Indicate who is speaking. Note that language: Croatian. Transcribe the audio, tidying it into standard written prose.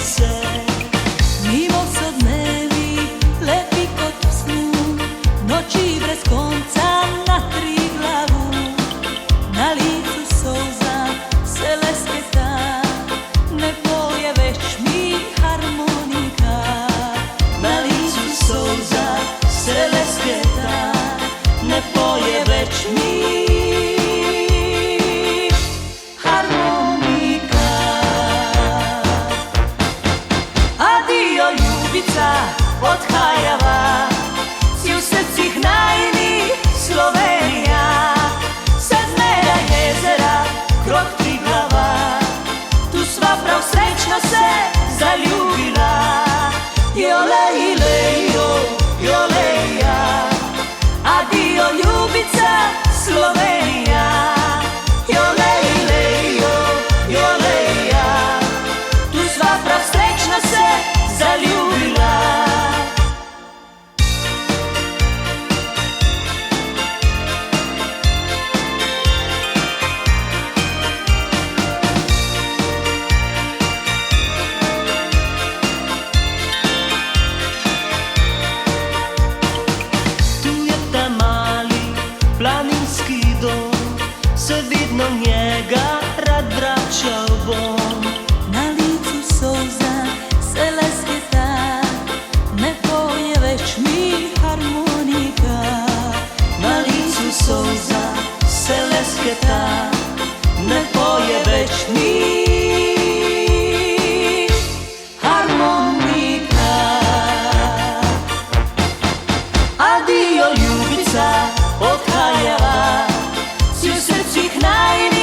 Speaker 1: se.
Speaker 2: Mimo so dnevi lepi kot v snu, noći brez konca na Triglavu. Na licu solza se lesketa, ne poje već mi harmonika.
Speaker 1: Na licu solza se lesketa, ne poje već mi harmonika.
Speaker 2: Adio ljubica od Hajava, si u srcih najni Slovenija.
Speaker 1: Sa Zmeja jezera krok Triglava, tu sva prav srećno se zaljubila.
Speaker 2: Jole ilejo, joleja,
Speaker 1: Adio ljubica Slovenija. Jole ilejo, joleja, tu sva prav srećno se zaljubila. Planinski dom, se vidno njega rad vraćao bom.
Speaker 2: na licu solza se lesketa, ne poje već mi harmonika.
Speaker 1: Na licu solza se lesketa, ne poje već mi harmonika. Adio ljubica od Hajava, si u srcih najmi